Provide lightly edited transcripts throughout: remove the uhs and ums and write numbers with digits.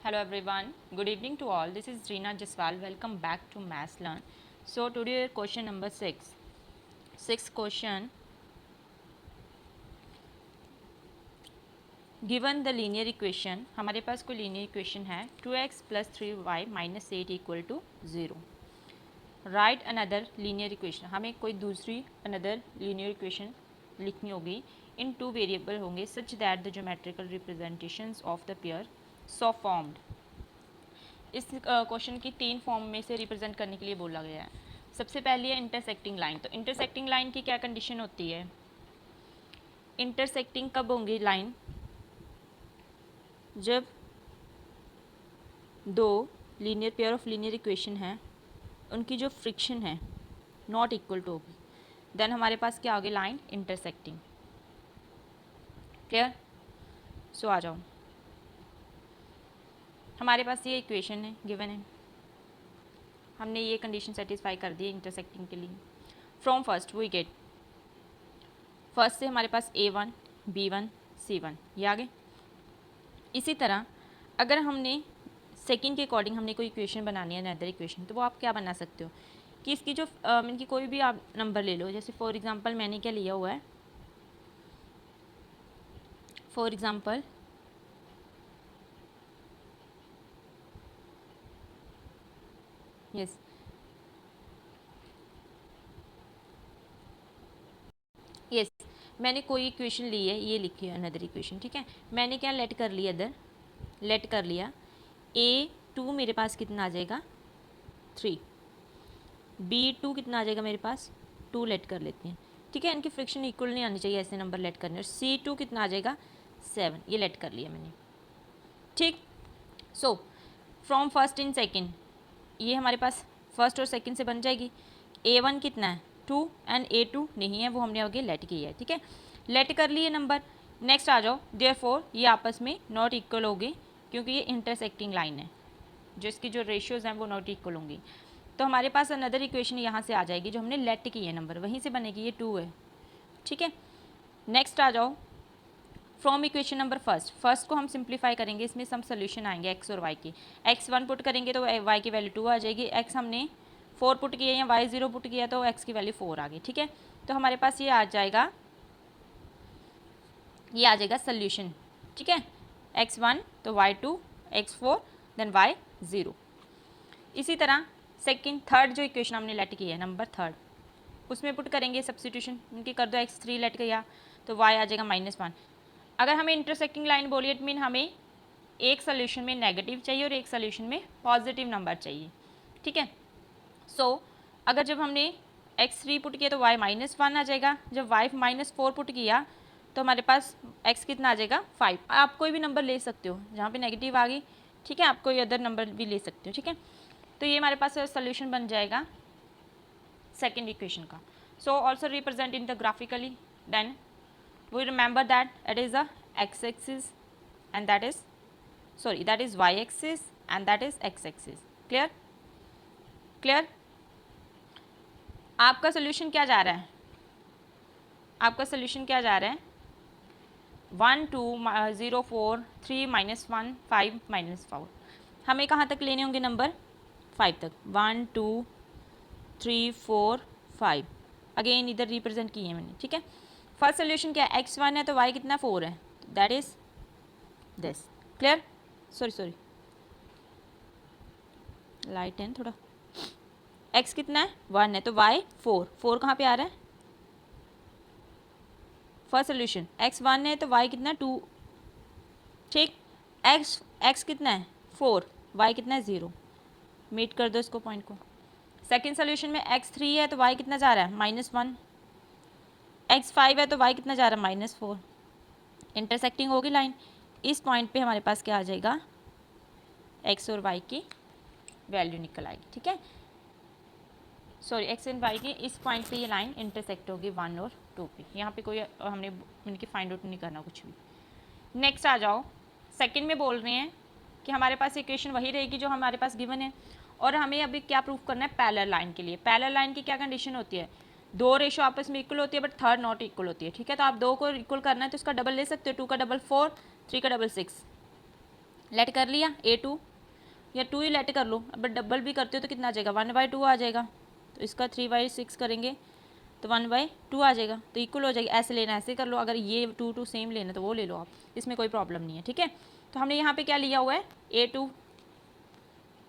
Hello everyone, good evening to all. This is Reena Jaswal. Welcome back to Maths Learn. So today question number 6. Sixth question. Given the linear equation, हमारे पास कोई linear equation है 2x plus 3y minus 8 equal to 0. Write another linear equation. हमें कोई दूसरी another linear equation लिखनी होगी. In two variable होंगे such that the geometrical representations of the pair so formed. इस क्वेश्चन की 3 फॉर्म में से रिप्रेजेंट करने के लिए बोला गया है. सबसे पहली है इंटरसेक्टिंग लाइन. तो इंटरसेक्टिंग लाइन की क्या कंडीशन होती है? इंटरसेक्टिंग कब होंगी लाइन? जब दो linear pair of linear equation है उनकी जो फ्रिक्शन है नॉट इक्वल टू होगी, देन हमारे पास क्या होगी? Line intersecting. क्लियर? सो आ जाओ. हमारे पास ये इक्वेशन है गिवन है, हमने ये कंडीशन सेटिस्फाई कर दी है इंटरसेक्टिंग के लिए. From first we get, first से हमारे पास A1 B1 C1 ये आ गए. इसी तरह अगर हमने सेकंड के अकॉर्डिंग हमने कोई इक्वेशन बनानी है अनदर इक्वेशन, तो वो आप क्या बना सकते हो कि इसकी जो इनकी कोई भी आप नंबर ले लो. जैसे फॉर एग्जांपल मैंने क्या लिया हुआ है, फॉर एग्जांपल यस यस मैंने कोई इक्वेशन ली है, ये लिखी है अनदर इक्वेशन. ठीक है, मैंने क्या लेट कर लिया, अदर लेट कर लिया. A2 मेरे पास कितना आ जाएगा 3, B2 कितना आ जाएगा मेरे पास 2 लेट कर लेते हैं. ठीक है, इनकी फ्रिक्शन इक्वल नहीं आनी चाहिए, ऐसे नंबर लेट करने. और C2 कितना आ जाएगा 7, ये लेट कर लिया मैंने. ठीक, so from first in second ये हमारे पास फर्स्ट और सेकेंड से बन जाएगी. A1 कितना है 2 एंड A2 नहीं है, वो हमने आगे लेट किया है. ठीक है, लेट कर लिए नंबर. नेक्स्ट आ जाओ. देयरफॉर ये आपस में नॉट इक्वल होगी क्योंकि ये इंटरसेक्टिंग लाइन है, जो इसकी जो रेशियोज़ हैं वो नॉट इक्वल होंगी. तो हमारे पास अनदर इक्वेशन यहाँ से आ जाएगी जो हमने लेट की है नंबर, वहीं से बनेगी. ये 2 है. ठीक है, नेक्स्ट आ जाओ. फ्रॉम इक्वेशन नंबर फर्स्ट को हम सिंप्लीफाई करेंगे, इसमें सम सोल्यूशन आएंगे एक्स और वाई की. x1 पुट करेंगे तो वाई की वैल्यू 2 आ जाएगी. x हमने 4 पुट किया या y 0 पुट किया तो x की वैल्यू 4 आ गई. ठीक है, तो हमारे पास ये आ जाएगा सोल्यूशन. ठीक है, x1 तो y2, x4 देन y0. इसी तरह सेकंड थर्ड जो इक्वेशन हमने लेट की है नंबर थर्ड, उसमें पुट करेंगे सब्स्टिट्यूशन, उनकी कर दो. x3 लेट किया तो y आ जाएगा -1. अगर हमें इंटरसेक्टिंग लाइन बोली इट मीन हमें एक सोल्यूशन में नेगेटिव चाहिए और एक सोल्यूशन में पॉजिटिव नंबर चाहिए. ठीक है, सो अगर जब हमने x3 पुट किया तो y -1 आ जाएगा. जब y -4 पुट किया तो हमारे पास x कितना आ जाएगा 5. आप कोई भी नंबर ले सकते हो जहाँ पे नेगेटिव आ गई. ठीक है, आप कोई अदर नंबर भी ले सकते हो. ठीक है, तो ये हमारे पास सोल्यूशन बन जाएगा सेकेंड इक्वेशन का. So also represent in the graphically, then we remember that it is a x-axis and that is y-axis and that is x-axis. clear? आपका सोल्यूशन क्या जा रहा है? आपका सोल्यूशन क्या जा रहा है? 1 2 0 4 3 -1 5 -4. हमें कहाँ तक लेने होंगे नंबर? 5 तक. 1 2 3 4 5 अगेन इधर रिप्रेजेंट किए हैं मैंने. ठीक है, फर्स्ट सोल्यूशन क्या है? x1 है तो y कितना 4 है, that is this. Clear? Sorry light है थोड़ा. x कितना है 1 है तो y 4 कहाँ पे आ रहा है? फर्स्ट सोल्यूशन x1 है तो y कितना 2. ठीक, x कितना है 4, y कितना है 0. मीट कर दो इसको पॉइंट को. सेकेंड सोल्यूशन में x3 है तो y कितना जा रहा है -1. x5 है तो y कितना जा रहा है -4. इंटरसेक्टिंग होगी लाइन. इस पॉइंट पे हमारे पास क्या आ जाएगा? x और y की वैल्यू निकल आएगी. ठीक है, सॉरी x एंड y की इस पॉइंट पे ये लाइन इंटरसेक्ट होगी 1 और 2 पे. यहाँ पे कोई हमने इनकी फाइंड आउट नहीं करना कुछ भी. नेक्स्ट आ जाओ. सेकंड में बोल रहे हैं कि हमारे पास इक्वेशन वही रहेगी जो हमारे पास गिवन है, और हमें अभी क्या प्रूफ करना है? पैरेलल लाइन के लिए. पैरेलल लाइन की क्या कंडीशन होती है? 2 रेशो आपस में इक्वल होती है बट थर्ड नॉट इक्वल होती है. ठीक है, तो आप 2 को इक्वल करना है तो इसका डबल ले सकते हो. 2 का डबल 4, 3 का डबल 6. लेट कर लिया A2 या 2 ही लेट कर लो, अब डबल भी करते हो तो कितना आ जाएगा 1/2 आ जाएगा, तो इसका 3/6 करेंगे तो 1/2 आ जाएगा, तो इक्वल हो जाएगी। ऐसे लेना ऐसे कर लो, अगर ये 2 सेम लेना तो वो ले लो आप, इसमें कोई प्रॉब्लम नहीं है, ठीक है। तो हमने यहाँ पे क्या लिया हुआ है, A2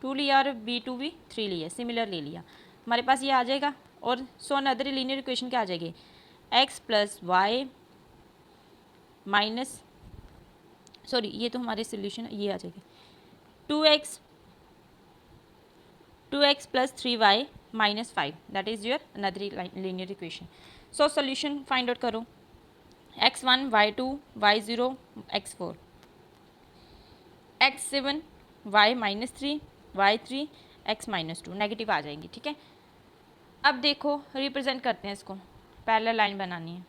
2 लिया और B2 भी 3 लिया, सिमिलर ले लिया, हमारे पास ये आ जाएगा। और सो अनदर लीनियर इक्वेशन क्या आ जाएगी, x plus y minus, sorry ये तो हमारे सोल्यूशन ये आ जाएगी 2x plus 3y minus 5, that is your another linear equation. So solution find out करो, x1 y2 y0 x4 x7 y minus 3 y3 x minus 2, negative आ जाएंगी, ठीक है। अब देखो रिप्रेजेंट करते हैं इसको, पैरेलल लाइन बनानी है,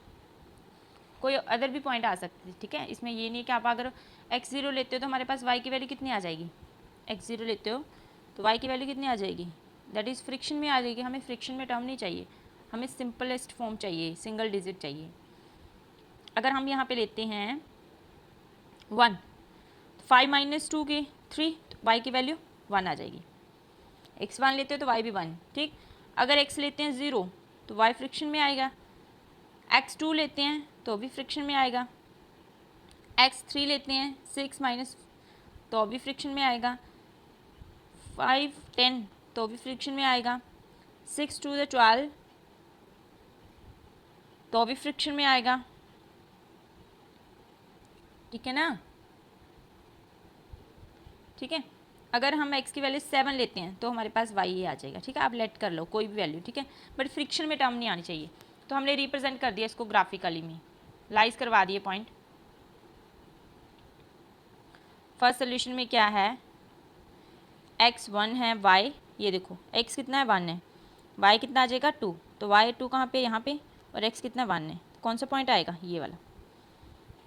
कोई अदर भी पॉइंट आ सकती है, ठीक है। इसमें ये नहीं कि आप अगर x0 लेते हो तो हमारे पास y की वैल्यू कितनी आ जाएगी, x0 लेते हो तो y की वैल्यू कितनी आ जाएगी, दैट इज़ फ्रिक्शन में आ जाएगी। हमें फ्रिक्शन में टर्म नहीं चाहिए, हमें सिंपलेस्ट फॉर्म चाहिए, सिंगल डिजिट चाहिए। अगर हम यहाँ पे लेते हैं 1, 5 माइनस 2 के 3, तो y की वैल्यू 1 आ जाएगी। x1 लेते हो तो y भी 1, ठीक। अगर x लेते हैं 0 तो y फ्रिक्शन में आएगा, x2 लेते हैं तो भी फ्रिक्शन में आएगा, x3 लेते हैं 6 माइनस तो भी फ्रिक्शन में आएगा, 5 10 तो भी फ्रिक्शन में आएगा, 6 2 12 तो भी फ्रिक्शन में आएगा, ठीक है ना, ठीक है। अगर हम x की वैल्यू 7 लेते हैं तो हमारे पास y ये आ जाएगा, ठीक है। आप लेट कर लो कोई भी वैल्यू, ठीक है, बट फ्रिक्शन में टर्म नहीं आनी चाहिए। तो हमने रिप्रेजेंट कर दिया इसको ग्राफिकली में, लाइज करवा दिए पॉइंट। फर्स्ट सोल्यूशन में क्या है, x1 है, y ये देखो x कितना है 1 है, y कितना आ जाएगा 2, तो y2 कहाँ पे यहाँ पे, और x कितना 1 है, कौन सा पॉइंट आएगा ये वाला,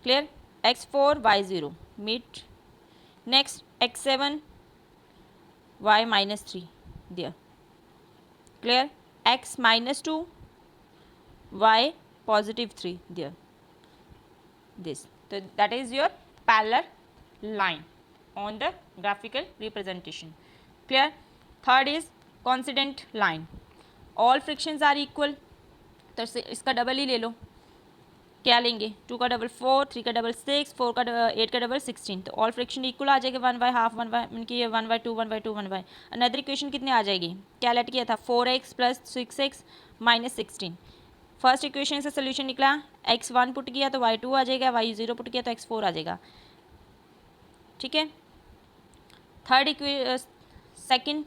clear. x4 y0 meet, next x7 y minus 3 दिया, clear. x minus 2 y positive 3 दिया, दिस, तो that is your parallel line on the graphical representation, clear। third is coincident line, all frictions are equal, तो इसका double ही ले लो, क्या लेंगे 2 का double 4, 3 का डबल 6, 4 का 8 का डबल 16, तो ऑल फ्रिक्शन इक्वल आ जाएगा 1/2 1/2 1/2 1/2 1/2। अनदर इक्वेशन कितने आ जाएगी, क्या लेट किया था 4x plus 6x minus 16, first equation से सोल्यूशन निकला, x1 पुट किया तो y2 आ जाएगा, y0 पुट किया तो x4 आ जाएगा, ठीक है। थर्ड सेकंड,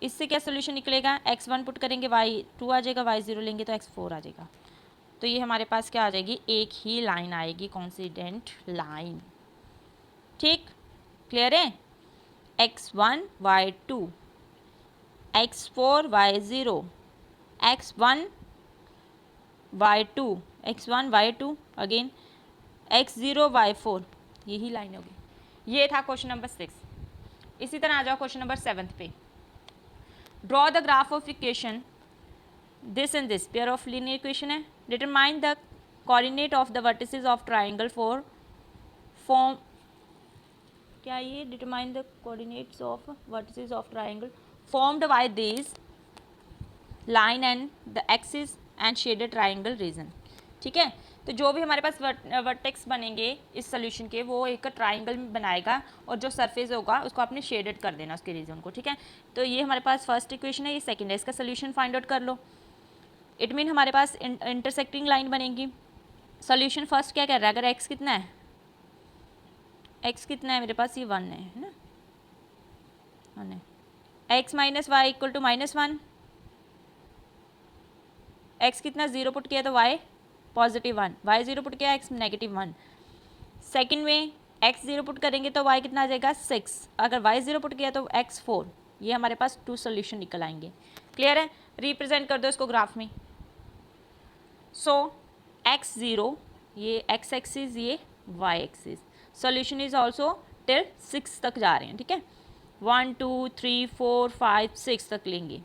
इससे क्या सोल्यूशन निकलेगा, x1 पुट करेंगे y2 आ जाएगा, y0 लेंगे तो x4 आ जाएगा, तो ये हमारे पास क्या आ जाएगी, एक ही लाइन आएगी, कॉन्सिडेंट लाइन, ठीक, क्लियर है। x1 y2 x4 y0 x1 y2 x1 y2 again x0 y4, यही लाइन होगी। ये था क्वेश्चन नंबर 6। इसी तरह आ जाओ क्वेश्चन नंबर 7 पे, draw the graph of equation this and this, pair of linear equation है, determine the coordinate of the vertices of triangle for form, क्या ये determine the coordinates of vertices of triangle formed by this line and the axis and shaded triangle region, ठीक है। तो जो भी हमारे पास vertex बनेंगे इस सोल्यूशन के, वो एक ट्राइंगल बनाएगा और जो सरफेस होगा उसको आपने शेडेड कर देना उसके रीजन को, ठीक है। तो ये हमारे पास फर्स्ट इक्वेशन है, ये सेकंड है, इसका सोल्यूशन फाइंड आउट कर लो। इट मीन हमारे पास इंटरसेक्टिंग लाइन बनेगी। सोल्यूशन फर्स्ट क्या कर रहा है, अगर x कितना है, x कितना है मेरे पास, ये 1 है ना, 1 है, x minus y equal to -1, x कितना 0 पुट किया तो y पॉजिटिव 1, y 0 पुट किया x -1। सेकंड में x 0 पुट करेंगे तो y कितना आ जाएगा 6, अगर y 0 पुट किया तो x 4, ये हमारे पास 2 सोल्यूशन निकल आएंगे, क्लियर है। रिप्रेजेंट कर दो इसको ग्राफ में। सो x 0 ये x एक्सिस, ये y axis, solution is also till 6 तक जा रहे हैं, ठीक है, 1 2 3 4 5 6 तक लेंगे।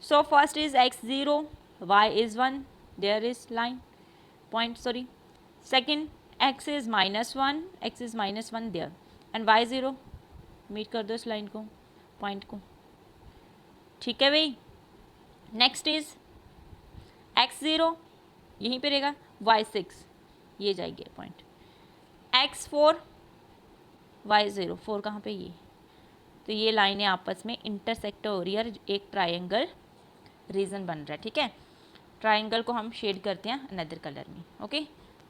So first is x 0 y is 1, there is line point, sorry, second x is -1, x is -1 there, and y0 meet कर दो इस लाइन को, पॉइंट को, ठीक है भाई। नेक्स्ट इज x0 यहीं पे रहेगा, y6 ये जाएगी पॉइंट, x4 y0 4 कहाँ पे, ये तो ये लाइनें आपस में इंटरसेक्ट हो रही है, एक ट्रायंगल रीजन बन रहा है, ठीक है। ट्रायंगल को हम शेड करते हैं अनदर कलर में, ओके।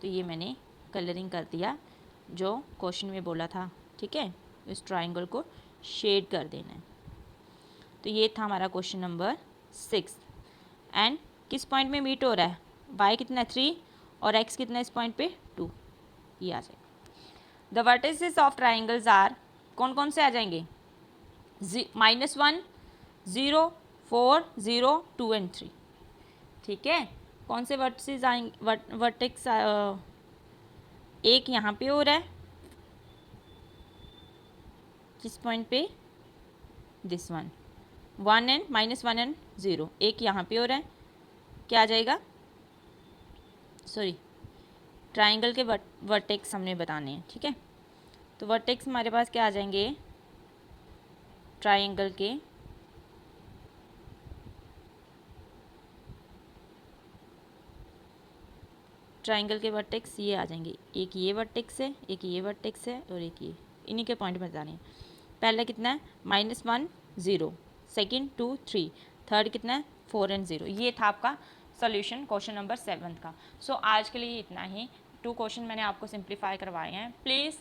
तो ये मैंने कलरिंग कर दिया जो क्वेश्चन में बोला था, ठीक है। इस ट्रायंगल को शेड कर देना है। तो ये था हमारा क्वेश्चन नंबर 6। एंड किस पॉइंट में मीट हो रहा है, y कितना 3 और x कितना इस पॉइंट पे 2, ये आ जाएगा। The vertices of triangles are, कौन कौन से आ जाएंगे, -1 0 4 0 2 एंड 3, ठीक है। कौन से वर्टिसेस आएंगे, वर्टेक्स एक यहाँ पे हो रहा है, किस पॉइंट पे, दिस वन, 1 एंड -1 एंड 0, एक यहाँ पे हो रहा है, क्या आ जाएगा, सॉरी ट्राइंगल के वर्टेक्स हमने बताने हैं, ठीक है। तो वर्टेक्स हमारे पास क्या आ जाएंगे, ट्राइंगल के वर्टेक्स ये आ जाएंगे, एक ये वर्टेक्स है, एक ये वर्टेक्स है और एक ये, इन्हीं के पॉइंट बताने हैं। पहला कितना है, -1 0, सेकेंड 2 3, थर्ड कितना है 4 एंड 0। ये था आपका सोल्यूशन क्वेश्चन नंबर 7 का। सो आज के लिए इतना ही, 2 क्वेश्चन मैंने आपको सिंप्लीफाई करवाए हैं। प्लीज़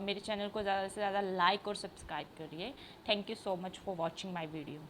मेरे चैनल को ज़्यादा से ज़्यादा लाइक और सब्सक्राइब करिए। Thank you so much for watching my video.